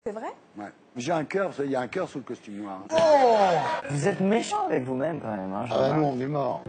C'est vrai? Ouais. J'ai un cœur, il y a un cœur sous le costume noir. Oh, vous êtes méchant avec vous-même quand même. Hein, ah bah non, on est mort.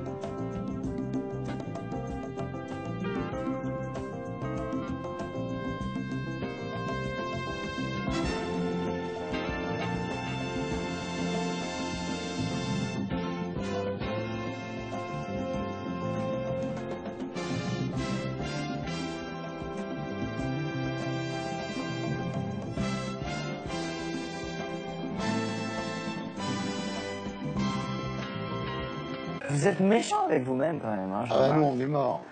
Vous êtes méchant avec vous-même quand même. Hein, ah bah non, on est mort.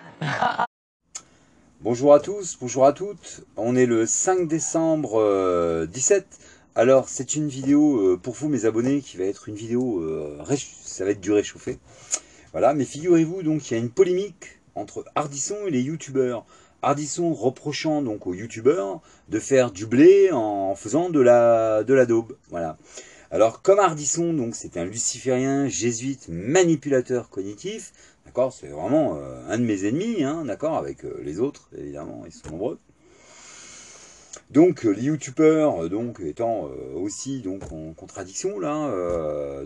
Bonjour à tous, bonjour à toutes. On est le 5 décembre 17. Alors c'est une vidéo pour vous mes abonnés qui va être une vidéo, ça va être du réchauffé. Voilà, mais figurez-vous donc qu'il y a une polémique entre Ardisson et les youtubeurs. Ardisson reprochant donc aux youtubeurs de faire du blé en faisant de la daube. Voilà. Alors comme Ardisson, donc c'est un luciférien, jésuite, manipulateur cognitif, d'accord, c'est vraiment un de mes ennemis, hein, d'accord, avec les autres, évidemment, ils sont nombreux. Donc les youtubeurs donc étant aussi donc en contradiction là,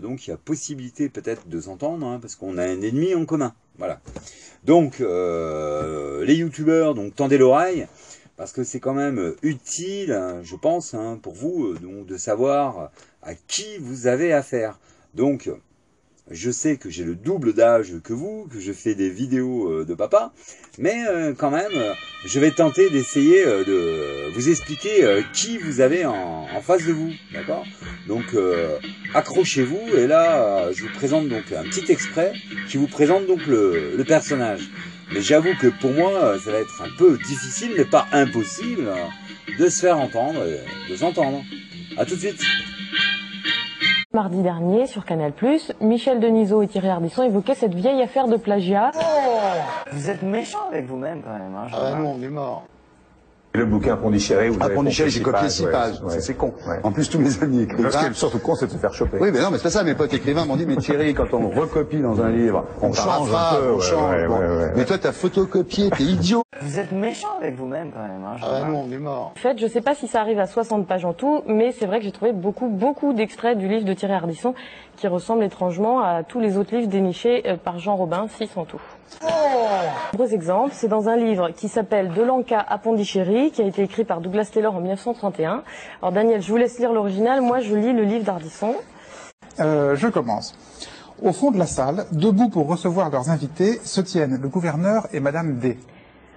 donc il y a possibilité peut-être de s'entendre, hein, parce qu'on a un ennemi en commun, voilà. Donc les youtubeurs donc tendez l'oreille. Parce que c'est quand même utile, je pense, hein, pour vous, donc, de savoir à qui vous avez affaire. Donc, je sais que j'ai le double d'âge que vous, que je fais des vidéos de papa, mais quand même, je vais tenter d'essayer de vous expliquer qui vous avez en face de vous, d'accord? Donc, accrochez-vous, et là, je vous présente donc un petit extrait qui vous présente donc le personnage. Mais j'avoue que pour moi, ça va être un peu difficile, mais pas impossible, de se faire entendre, de s'entendre. A tout de suite. Mardi dernier, sur Canal+, Michel Denisot et Thierry Ardisson évoquaient cette vieille affaire de plagiat. Oh, vous êtes méchant avec vous-même quand même. Hein, ah bah non, on est mort. Le bouquin Pondichéry, vous avez Pondichéry, j'ai copié 6 pages. Ouais. C'est con. Ouais. En plus, tous mes amis écrivains. Ce qui est surtout con, c'est de se faire choper. Oui, mais non, mais c'est pas ça. Mes potes écrivains m'ont dit, mais Thierry, quand on recopie dans un livre, on change un peu, on change. Mais toi, t'as photocopié, t'es idiot. Vous êtes méchant avec vous-même quand même. Hein, ah bah non, on est mort. En fait, je sais pas si ça arrive à 60 pages en tout, mais c'est vrai que j'ai trouvé beaucoup d'extraits du livre de Thierry Ardisson qui ressemblent étrangement à tous les autres livres dénichés par Jean Robin, 6 en tout. Oh, nombreux exemples, c'est dans un livre qui s'appelle De Lanka à Pondichéry, qui a été écrit par Douglas Taylor en 1931. Alors Daniel, je vous laisse lire l'original, moi je lis le livre d'Ardisson. Je commence. Au fond de la salle, debout pour recevoir leurs invités, se tiennent le gouverneur et Madame D.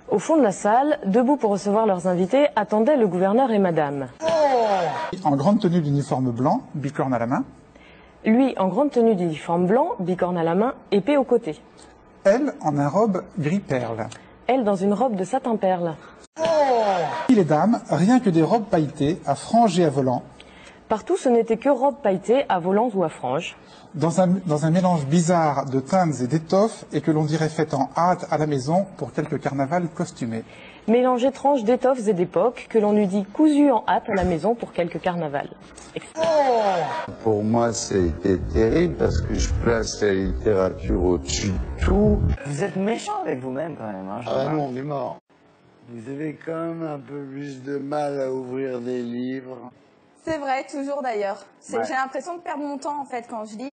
Au fond de la salle, debout pour recevoir leurs invités, attendaient le gouverneur et Madame. Oh, en grande tenue d'uniforme blanc, bicorne à la main. Lui, en grande tenue d'uniforme blanc, bicorne à la main, épée au côté. Elle, en un robe gris perle. Elle, dans une robe de satin perle. Oh, les dames, rien que des robes pailletées, à franges et à volants. Partout, ce n'était que robes pailletées, à volants ou à franges. Dans un mélange bizarre de teintes et d'étoffes, et que l'on dirait fait en hâte à la maison pour quelque carnaval costumé. Mélange étrange d'étoffes et d'époques, que l'on eût dit cousu en hâte à la maison pour quelque carnaval. Pour moi, c'était terrible parce que je place la littérature au-dessus de tout. Vous êtes méchant avec vous-même quand même. Hein, ah bah non, on est mort. Vous avez quand même un peu plus de mal à ouvrir des livres. C'est vrai, toujours d'ailleurs. Ouais. J'ai l'impression de perdre mon temps en fait quand je lis.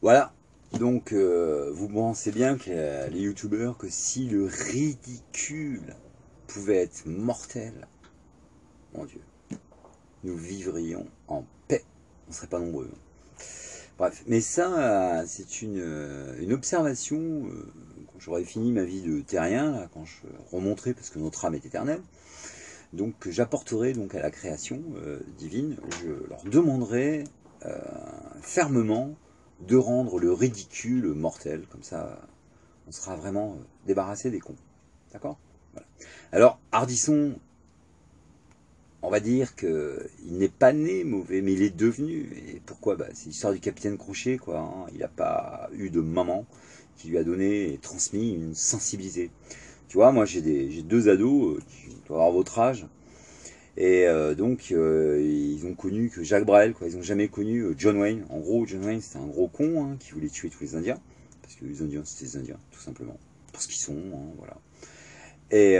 Voilà. Donc, vous pensez bien que les youtubeurs, que si le ridicule pouvait être mortel, mon Dieu, nous vivrions en paix. On ne serait pas nombreux. Bref, mais ça, c'est une observation, quand j'aurais fini ma vie de terrien, là, quand je remonterai, parce que notre âme est éternelle, donc j'apporterai donc à la création divine, je leur demanderai fermement de rendre le ridicule mortel, comme ça on sera vraiment débarrassé des cons. D'accord? Voilà. Alors, Ardisson, on va dire qu'il n'est pas né mauvais, mais il est devenu. Et pourquoi? Bah, c'est l'histoire du capitaine Crochet, quoi. Hein. Il n'a pas eu de maman qui lui a donné et transmis une sensibilité. Tu vois, moi j'ai deux ados qui doivent avoir votre âge. Et donc, ils ont connu que Jacques Brel, quoi. Ils n'ont jamais connu John Wayne. En gros, John Wayne, c'était un gros con, hein, qui voulait tuer tous les Indiens. Parce que les Indiens, c'était les Indiens, tout simplement. Parce qu'ils sont, hein, voilà. Et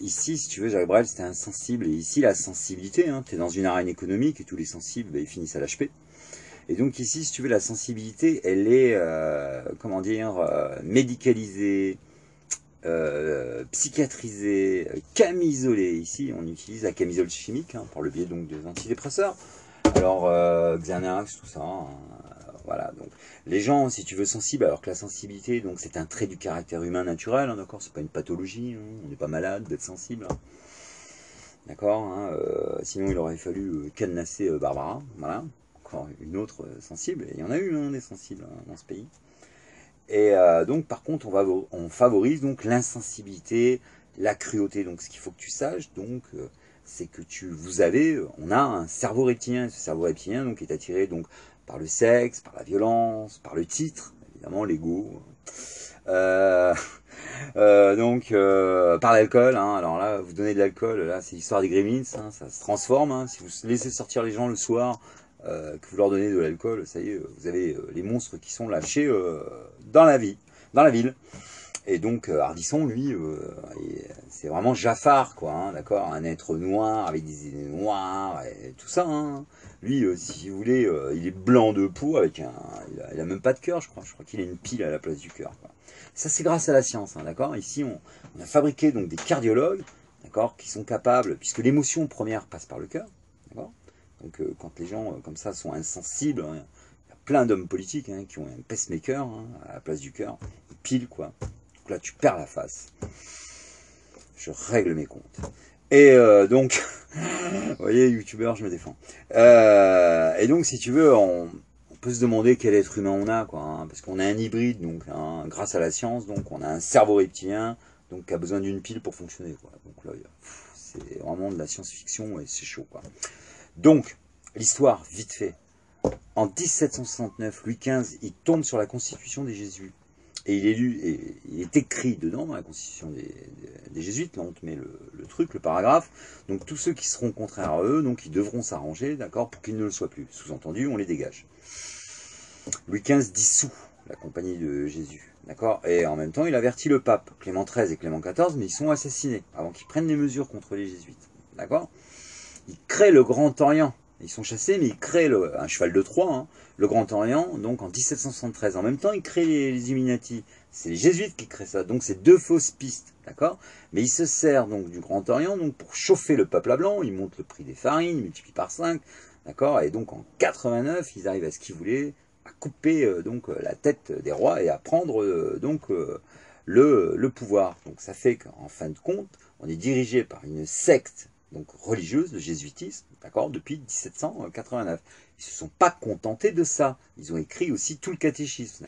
ici, si tu veux, Jacques Brel, c'était insensible. Et ici, la sensibilité, hein, tu es dans une arène économique et tous les sensibles, ben, ils finissent à l'HP. Et donc ici, si tu veux, la sensibilité, elle est, comment dire, médicalisée, psychiatrisée, camisolée. Ici, on utilise la camisole chimique, hein, par le biais donc des antidépresseurs. Alors, Xanax, tout ça, hein, voilà. Donc, les gens, si tu veux, sensibles, alors que la sensibilité, donc, c'est un trait du caractère humain naturel, hein, d'accord. C'est pas une pathologie, hein, on n'est pas malade d'être sensible, hein, d'accord. Hein, sinon, il aurait fallu cadenasser Barbara, voilà. Encore une autre sensible, et il y en a eu hein, des sensibles hein, dans ce pays. Et donc par contre on favorise donc l'insensibilité, la cruauté. Donc ce qu'il faut que tu saches, donc c'est que on a un cerveau reptilien. Ce cerveau reptilien donc est attiré donc par le sexe, par la violence, par le titre, évidemment l'ego, donc par l'alcool. Hein. Alors là, vous donnez de l'alcool, là c'est l'histoire des Gremlins, hein, ça se transforme. Hein. Si vous laissez sortir les gens le soir, que vous leur donnez de l'alcool, ça y est, vous avez les monstres qui sont lâchés dans la ville. Et donc Ardisson, lui, c'est vraiment Jafar, quoi, hein, d'accord, un être noir avec des idées noires et tout ça. Hein. Lui, si vous voulez, il est blanc de peau avec il a même pas de cœur, je crois qu'il a une pile à la place du cœur. Quoi. Ça, c'est grâce à la science, hein, d'accord. Ici, on a fabriqué donc des cardiologues, d'accord, qui sont capables, puisque l'émotion première passe par le cœur, d'accord. Donc quand les gens comme ça sont insensibles, hein, il y a plein d'hommes politiques hein, qui ont un pacemaker hein, à la place du cœur, pile quoi. Donc là tu perds la face. Je règle mes comptes. Et donc, vous voyez, youtubeur, je me défends. Et donc si tu veux, on peut se demander quel être humain on a, quoi, hein, parce qu'on a un hybride, donc hein, grâce à la science, donc on a un cerveau reptilien, donc qui a besoin d'une pile pour fonctionner, quoi. Donc là, c'est vraiment de la science-fiction et c'est chaud, quoi. Donc, l'histoire, vite fait. En 1769, Louis XV, il tombe sur la constitution des Jésuites. Et il est lu, et il est écrit dedans, dans la constitution des Jésuites, là on te met le truc, le paragraphe. Donc tous ceux qui seront contraires à eux, donc ils devront s'arranger, d'accord, pour qu'ils ne le soient plus. Sous-entendu, on les dégage. Louis XV dissout la compagnie de Jésus, d'accord. Et en même temps, il avertit le pape, Clément XIII et Clément XIV, mais ils sont assassinés, avant qu'ils prennent des mesures contre les Jésuites, d'accord. Ils créent le Grand Orient. Ils sont chassés, mais ils créent un cheval de Troie, hein, le Grand Orient, donc en 1773. En même temps, ils créent les Illuminati. C'est les Jésuites qui créent ça. Donc, c'est deux fausses pistes, d'accord. Mais ils se servent donc du Grand Orient donc pour chauffer le peuple à blanc. Ils montent le prix des farines, ils multiplient par 5, d'accord. Et donc, en 89, ils arrivent à ce qu'ils voulaient, à couper donc la tête des rois et à prendre le pouvoir. Donc, ça fait qu'en fin de compte, on est dirigé par une secte donc religieuse, le jésuitisme, d'accord, depuis 1789. Ils se sont pas contentés de ça. Ils ont écrit aussi tout le catéchisme.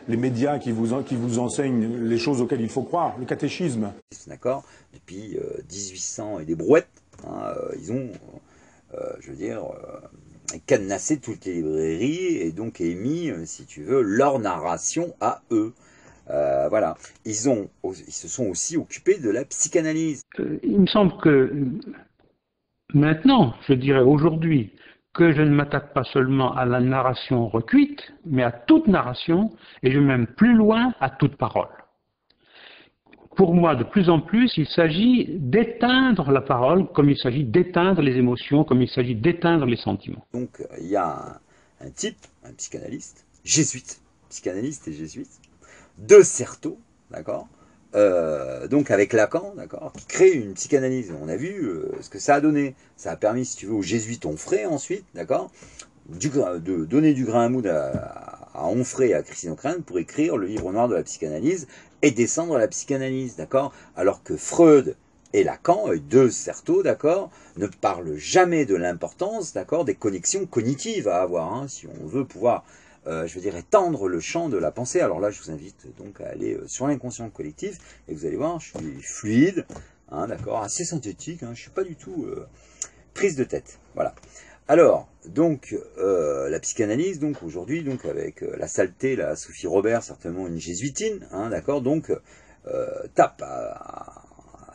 Les médias qui vous enseignent les choses auxquelles il faut croire, le catéchisme. D'accord, depuis 1800 et des brouettes, hein, ils ont, je veux dire, cadenassé toutes les librairies et donc émis, si tu veux, leur narration à eux. Voilà. Ils se sont aussi occupés de la psychanalyse. Il me semble que maintenant, je dirais aujourd'hui, que je ne m'attaque pas seulement à la narration recuite, mais à toute narration, et je vais même plus loin, à toute parole. Pour moi, de plus en plus, il s'agit d'éteindre la parole, comme il s'agit d'éteindre les émotions, comme il s'agit d'éteindre les sentiments. Donc, il y a un type, un psychanalyste, jésuite, psychanalyste et jésuite, de Certeau, d'accord, donc avec Lacan, d'accord, qui crée une psychanalyse. On a vu ce que ça a donné. Ça a permis, si tu veux, aux jésuites Onfray ensuite, d'accord, de donner du grain à moudre à Onfray et à Christine O'Crane pour écrire le livre noir de la psychanalyse et descendre à la psychanalyse, d'accord, alors que Freud et Lacan, de Certeau, d'accord, ne parlent jamais de l'importance, d'accord, des connexions cognitives à avoir, hein, si on veut pouvoir je veux dire, étendre le champ de la pensée. Alors là, je vous invite donc à aller sur l'inconscient collectif, et vous allez voir, je suis fluide, hein, d'accord, assez synthétique, hein, je suis pas du tout prise de tête, voilà. Alors, donc, la psychanalyse, donc aujourd'hui, donc avec la saleté, la Sophie Robert, certainement une jésuitine, hein, d'accord, donc tape à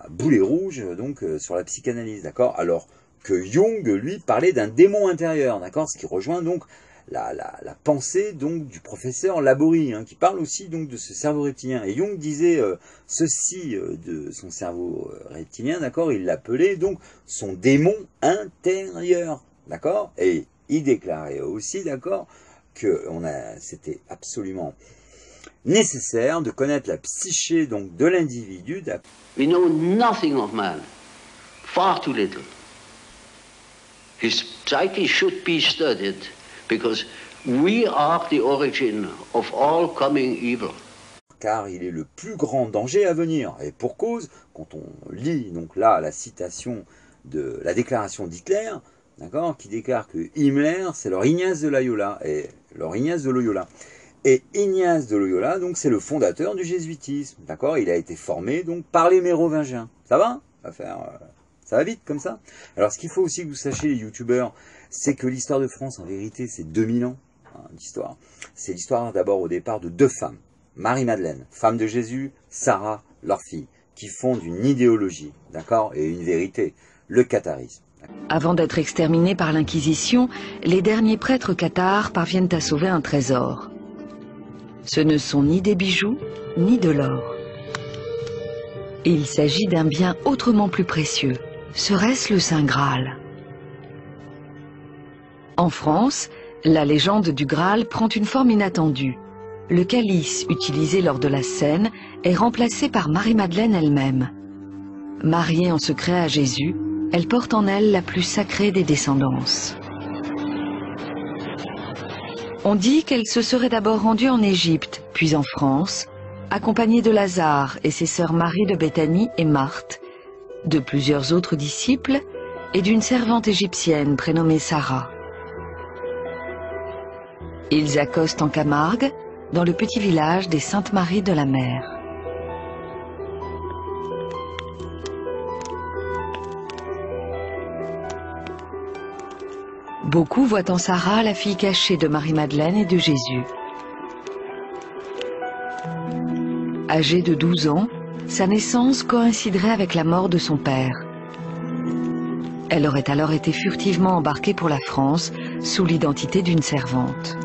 boulet rouge, donc sur la psychanalyse, d'accord, alors que Jung, lui, parlait d'un démon intérieur, d'accord, ce qui rejoint donc la pensée donc du professeur Laborie, hein, qui parle aussi donc de ce cerveau reptilien. Et Jung disait ceci de son cerveau reptilien, d'accord, il l'appelait donc son démon intérieur, d'accord, et il déclarait aussi, d'accord, que c'était absolument nécessaire de connaître la psyché donc de l'individu. We know nothing of man, far too little. His psyche should be studied because we are the origin of all coming evil. Car il est le plus grand danger à venir. Et pour cause, quand on lit donc là la citation de la déclaration d'Hitler, d'accord, qui déclare que Himmler c'est leur Ignace de Loyola, et leur Ignace de Loyola. Et Ignace de Loyola, donc c'est le fondateur du jésuitisme, d'accord. Il a été formé donc par les mérovingiens. Ça va? Ça va vite comme ça. Alors ce qu'il faut aussi que vous sachiez les youtubeurs, c'est que l'histoire de France en vérité c'est 2000 ans d'histoire. C'est l'histoire d'abord au départ de deux femmes, Marie-Madeleine, femme de Jésus, Sarah, leur fille, qui fondent une idéologie, d'accord, et une vérité, le catharisme. Avant d'être exterminés par l'Inquisition, les derniers prêtres cathares parviennent à sauver un trésor. Ce ne sont ni des bijoux, ni de l'or. Il s'agit d'un bien autrement plus précieux. Serait-ce le Saint Graal? En France, la légende du Graal prend une forme inattendue. Le calice utilisé lors de la scène est remplacé par Marie-Madeleine elle-même. Mariée en secret à Jésus, elle porte en elle la plus sacrée des descendances. On dit qu'elle se serait d'abord rendue en Égypte, puis en France, accompagnée de Lazare et ses sœurs Marie de Béthanie et Marthe, de plusieurs autres disciples et d'une servante égyptienne prénommée Sarah. Ils accostent en Camargue, dans le petit village des Saintes-Maries de la Mer. Beaucoup voient en Sarah la fille cachée de Marie-Madeleine et de Jésus. Âgée de 12 ans, sa naissance coïnciderait avec la mort de son père. Elle aurait alors été furtivement embarquée pour la France sous l'identité d'une servante.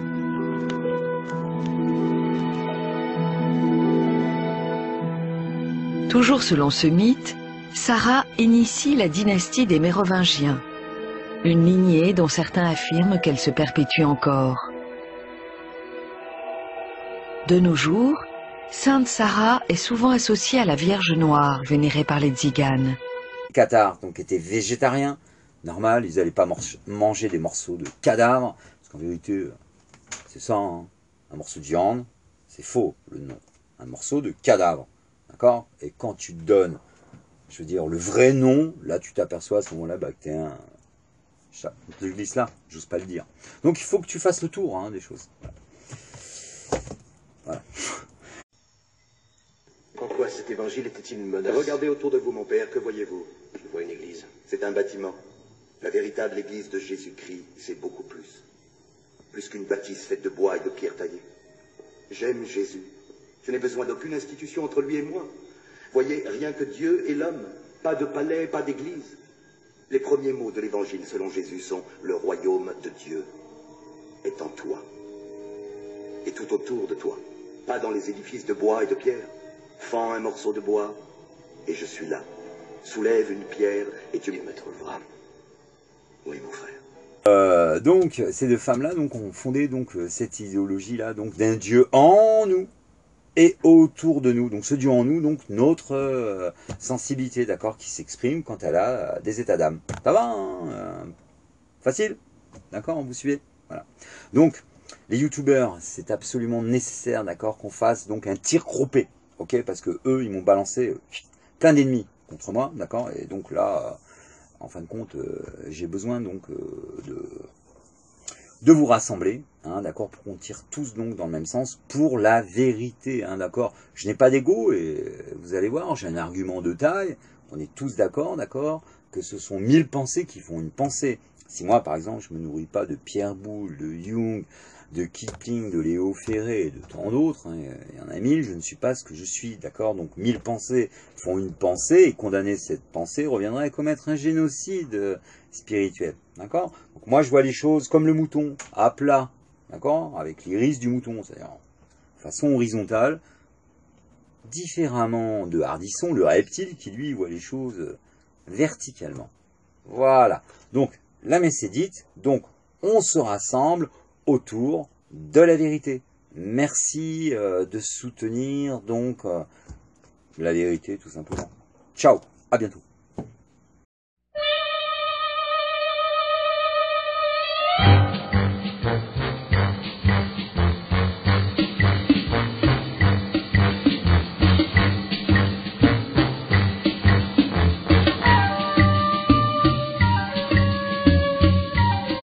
Toujours selon ce mythe, Sarah initie la dynastie des Mérovingiens, une lignée dont certains affirment qu'elle se perpétue encore. De nos jours, Sainte Sarah est souvent associée à la Vierge Noire, vénérée par les Tziganes. Les Cathares donc étaient végétariens, normal, ils n'allaient pas manger des morceaux de cadavres, parce qu'en vérité, c'est ça, hein, un morceau de viande, c'est faux le nom, un morceau de cadavre, d'accord. Et quand tu donnes, je veux dire, le vrai nom, là tu t'aperçois à ce moment-là que tu es un chat. Je glisse là, j'ose pas le dire. Donc il faut que tu fasses le tour hein, des choses. Voilà. En quoi cet évangile était-il une menace? Regardez autour de vous, mon père, que voyez-vous? Je vois une église. C'est un bâtiment. La véritable église de Jésus-Christ, c'est beaucoup plus. Plus qu'une bâtisse faite de bois et de pierres taillées. J'aime Jésus. Je n'ai besoin d'aucune institution entre lui et moi. Voyez, rien que Dieu et l'homme. Pas de palais, pas d'église. Les premiers mots de l'évangile selon Jésus sont « Le royaume de Dieu est en toi. » Et tout autour de toi. Pas dans les édifices de bois et de pierre. Fends un morceau de bois, et je suis là. Soulève une pierre, et tu me trouveras. Oui, mon frère. Donc, ces deux femmes-là ont fondé donc, cette idéologie-là donc d'un Dieu en nous et autour de nous. Donc, ce Dieu en nous, donc notre sensibilité, d'accord, qui s'exprime quand elle a des états d'âme. Ça va, hein, facile, d'accord, vous suivez, voilà. Donc, les youtubeurs, c'est absolument nécessaire, d'accord, qu'on fasse donc un tir groupé. Ok, parce que eux, ils m'ont balancé plein d'ennemis contre moi, d'accord. Et donc là, en fin de compte, j'ai besoin donc de vous rassembler, hein, d'accord, pour qu'on tire tous donc dans le même sens pour la vérité, hein, d'accord. Je n'ai pas d'ego et vous allez voir, j'ai un argument de taille. On est tous d'accord, que ce sont 1000 pensées qui font une pensée. Si moi, par exemple, je me nourris pas de Pierre Boulle, de Jung, de Kipling, de Léo Ferré et de tant d'autres, hein, il y en a 1000, je ne suis pas ce que je suis, d'accord. Donc 1000 pensées font une pensée, et condamner cette pensée reviendrait à commettre un génocide spirituel, d'accord. Donc moi je vois les choses comme le mouton, à plat, d'accord, avec l'iris du mouton, c'est-à-dire façon horizontale, différemment de Ardisson, le reptile, qui lui voit les choses verticalement. Voilà. Donc, la messe est dite, donc on se rassemble autour de la vérité. Merci de soutenir donc la vérité, tout simplement. Ciao, à bientôt.